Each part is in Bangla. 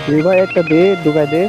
দে ভাই একটা দে ঢুকাই দে।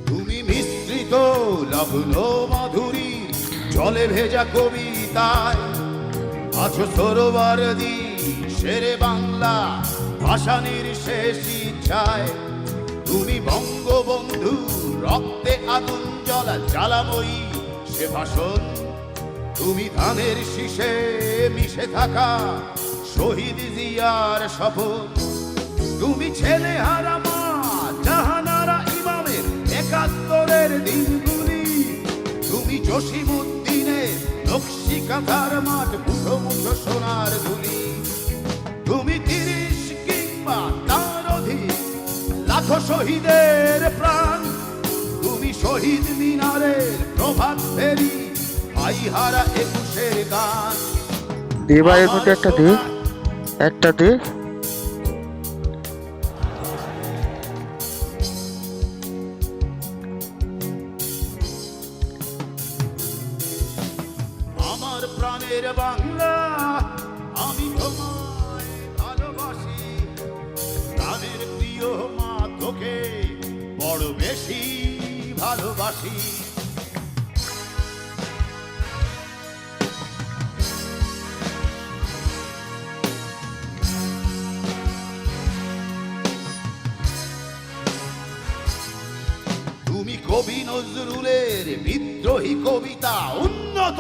তুমি মিশ্রিত লগ্ন মাধুরী জলে ভেজা কবিতায় আছো সরোবর দি শেরে বাংলা ভাষানির শেষ ইচ্ছায়। তুমি বঙ্গবন্ধু রক্তে আগুন জ্বলা জ্বালাময়ী সে ভাষণ। তুমি ধানের শীষে মিশে থাকা শহীদ জিয়ার শপথ। তুমি ছেলে হারা মা জাহানারা ইমামের একাত্তরের দিনগুলি। তুমি জসিমউদ্দিনের নকশি কাঁথার মাঠ মুঠো মুঠো সোনার ধুলি। তুমি ৩০ কিংবা তার অধিক লাখো শহীদের প্রাণ। তুমি শহীদ মিনারের প্রভাত ফেরি ভাইহারা ২১-এর গান। দে ভাই এর মধ্যে একটা দে, একটা দে। আমার প্রাণের বাংলা আমি তোমায় ভালোবাসি। প্রাণের প্রিয় মা তোকে বড় বেশি ভালোবাসি। তুমি কবি নজরুলের বিদ্রোহী কবিতা উন্নত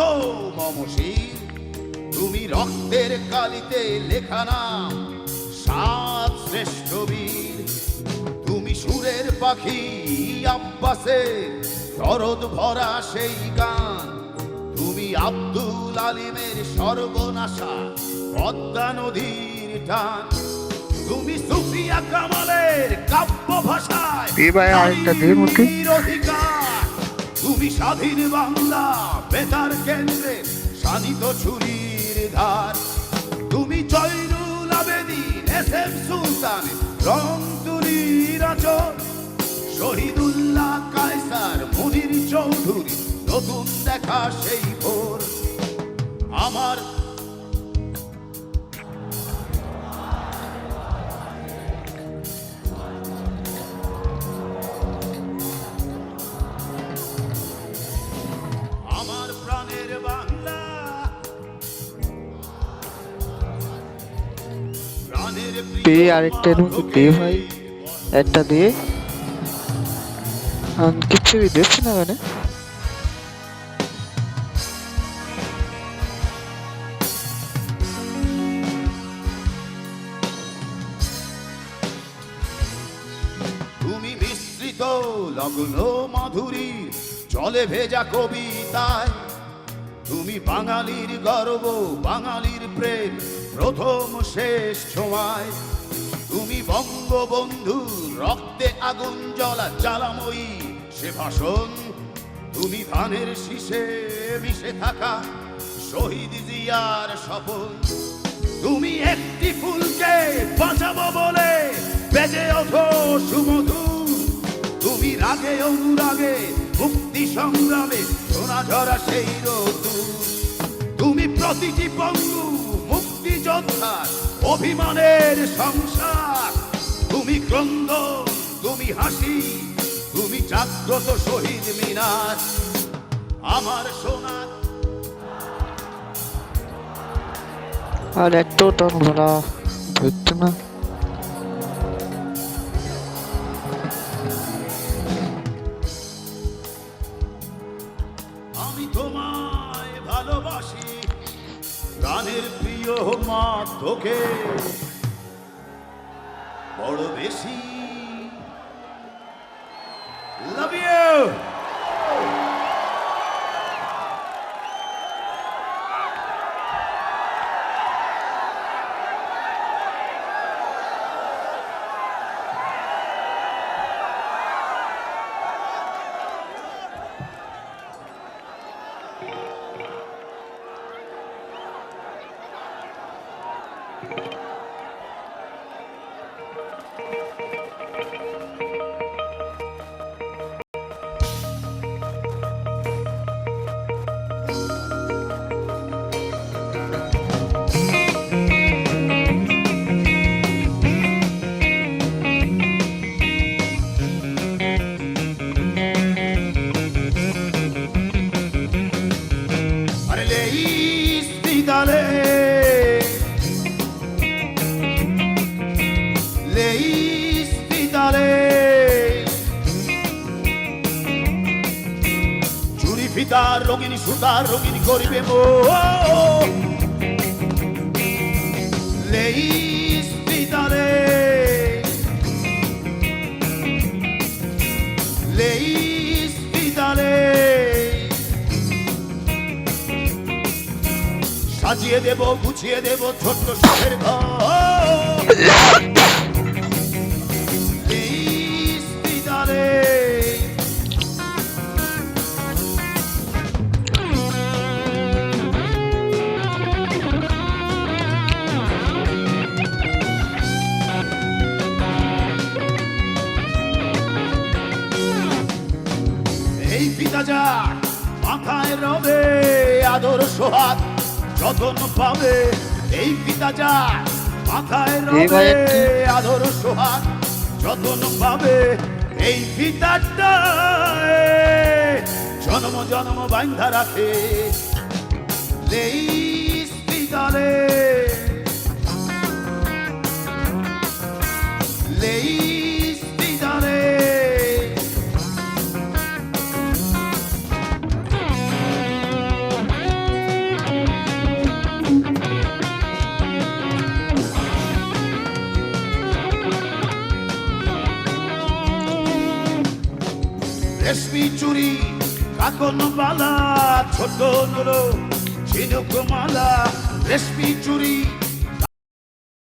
মমশীল। তুমি রক্তের কালিতে লেখা নাম ৭ শ্রেষ্ঠ বীর। তুমি সুরের পাখি আব্বাসের দরদ ভরা সেই গান। তুমি আব্দুল আলিমের সর্বনাশা পদ্মা নদীর টান। তুমি সুফিয়া কামালের কাব্য ভাষায় দে ভাই আরেকটা দে মুখে। নারীর অধিকার। তুমি স্বাধীন বাংলা বেতার কেন্দ্রে শানিত ছুরির ধার। তুমি জয়নুল আবেদিন এসএম সুলতান রং তুলির আচর। শহীদুল্লাহ কায়সার মুনির চৌধুরী নতুন দেখা সেই ভোর। আমার আমার প্রাণের বাংলা প্রাণের দে আরেকটা এর মধ্যে দে ভাই, একটা দে। কিছুই দেখছি না মানে। তুমি মিশ্রিত লগ্ন মাধুরী জলে ভেজা কবিতায়। তুমি বাঙালির গর্ব বাঙালির প্রেম প্রথম শেষ সময়। তুমি বঙ্গবন্ধু রক্তে আগুন জ্বলা জ্বালাময়ী সে ভাষণ। তুমি ধানের শীষে মিশে থাকা শহীদ জিয়ার স্বপন। তুমি একটি ফুলকে বাঁচাবো বলে বেজে ওঠো সুমধুর। তুমি রাগে অনুরাগে মুক্তি সংগ্রামে সোনা ঝরা সেই রোদুর। তুমি প্রতিটি পঙ্গু মুক্তিযোদ্ধার অভিমানের সংসার। তুমি ক্রন্দন তুমি হাসি তুমি জাগ্রত শহীদ মিনার। আমার সোনার আর একটাও টান ভরা ধরছে না। আমি তোমায় ভালোবাসি প্রাণের প্রিয় প্রিয় মা তোকে বড় বেশি লাভ ইউ। Aরে leíspitale, leíspitale, চুরি ফিতা রঙিনী সুতা রঙিনী করিবে মো leíspitale, leíspitale, সাজিয়ে দেব গুছিয়ে দেব ছোট্ট সুখের ঘর leíspitale, এই পিতা যার মাথায় রবে আদর সোহাগ যতন পাবে, এই পিতা যার মাথায় রবে আদর সোহাগ যতন পাবে, এই পিতাটা জন্ম জন্ম বান্ধা রাখে leíspitale, leíspitale, রেশমি চুরি কাকন বালা ছোট নুলো ঝিনুক মালা, রেশমি চুরি